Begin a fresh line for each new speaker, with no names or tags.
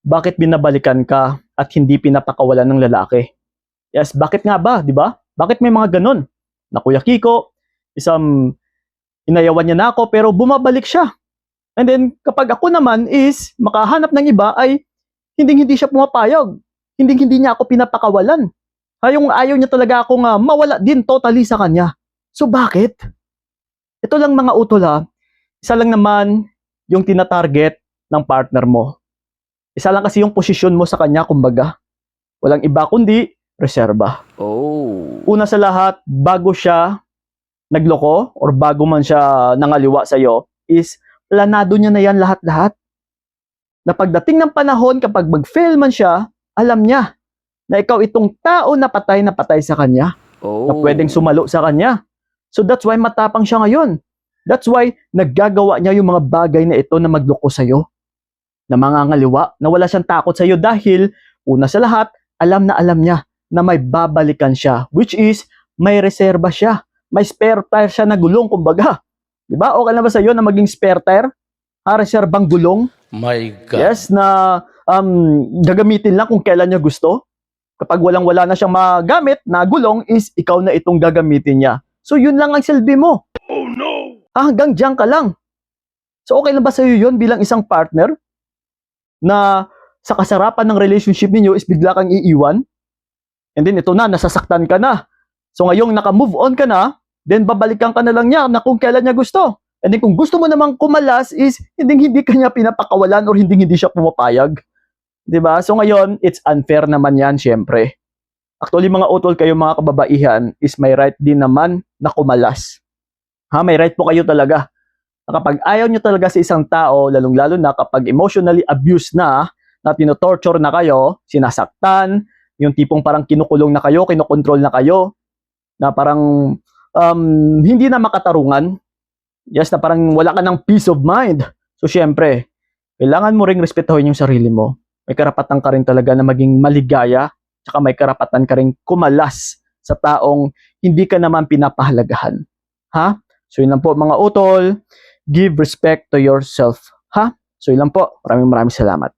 bakit binabalikan ka at hindi pinapakawalan ng lalaki? Yes, bakit nga ba, di ba? Bakit may mga ganun? Na Kuya Kiko, isang inayawan niya na ako pero bumabalik siya. And then kapag ako naman is makahanap ng iba ay hindi siya pumapayag. Hindi niya ako pinapakawalan. Yung ayaw niya talaga akong mawala din totally sa kanya. So bakit? Ito lang mga utol isa lang naman yung tinatarget ng partner mo. Isa lang kasi yung posisyon mo sa kanya, kumbaga. Walang iba kundi reserba.
Oh.
Una sa lahat, bago siya nagloko or bago man siya nangaliwa sa'yo, is planado niya na yan lahat-lahat. Na pagdating ng panahon, kapag mag-fail man siya, alam niya na ikaw itong tao na patay sa kanya.
Oh.
Na pwedeng sumalo sa kanya. So that's why matapang siya ngayon. That's why naggagawa niya yung mga bagay na ito na magloko sa'yo. Na mangangaliwa, na wala siyang takot sa'yo dahil una sa lahat, alam niya na may babalikan siya, which is may reserba siya. May spare tire siya na gulong, kumbaga. Diba? Okay na ba sa'yo na maging spare tire? Reserbang gulong?
My God.
Yes, na gagamitin lang kung kailan niya gusto. Kapag walang-wala na siyang magamit na gulong, is ikaw na itong gagamitin niya. So yun lang ang silbi mo.
Oh no!
Hanggang diyan ka lang. So okay lang ba sa'yo yun bilang isang partner? Na sa kasarapan ng relationship niyo is bigla kang iiwan? And then ito na, nasasaktan ka na. So ngayong naka-move on ka na, then babalikan ka na lang niya na kung kailan niya gusto. And then kung gusto mo namang kumalas is hindi ka niya pinapakawalan or hindi siya pumapayag. 'Di ba? So ngayon, it's unfair naman yan, syempre. Actually, mga utol kayo, mga kababaihan, is may right din naman na kumalas. May right po kayo talaga. Kapag ayaw nyo talaga sa isang tao, lalong-lalo na kapag emotionally abused na tinotorture na kayo, sinasaktan, yung tipong parang kinukulong na kayo, kinokontrol na kayo, na parang hindi na makatarungan. Yes, na parang wala ka ng peace of mind. So, syempre, kailangan mo ring respetuhin yung sarili mo. May karapatan ka rin talaga na maging maligaya, tsaka may karapatan ka rin kumalas sa taong hindi ka naman pinapahalagahan. So, yun lang po mga utol. Give respect to yourself. So, yun lang po. Maraming salamat.